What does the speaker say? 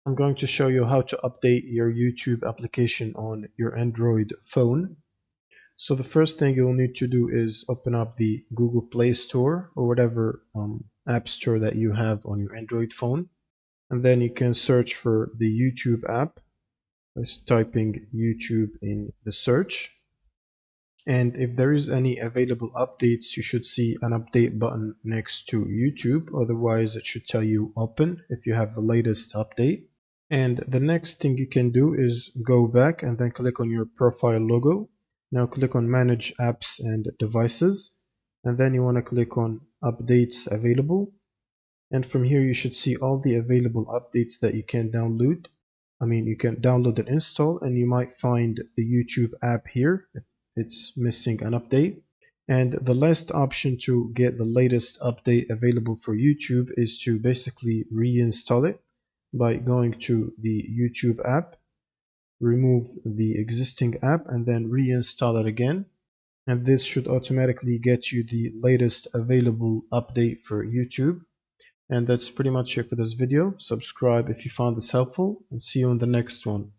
I'm going to show you how to update your YouTube application on your Android phone. So the first thing you'll need to do is open up the Google Play Store or whatever app store that you have on your Android phone. And then you can search for the YouTube app by typing YouTube in the search. And if there is any available updates, you should see an update button next to YouTube. Otherwise, it should tell you open if you have the latest update. And the next thing you can do is go back and then click on your profile logo. Now click on Manage Apps and Devices. And then you want to click on Updates Available. And from here, you should see all the available updates that you can download. You can download and install, and you might find the YouTube app here if it's missing an update. And the last option to get the latest update available for YouTube is to basically reinstall it by going to the YouTube app, remove the existing app, and then reinstall it again. And this should automatically get you the latest available update for YouTube. And that's pretty much it for this video. Subscribe if you found this helpful, and see you in the next one.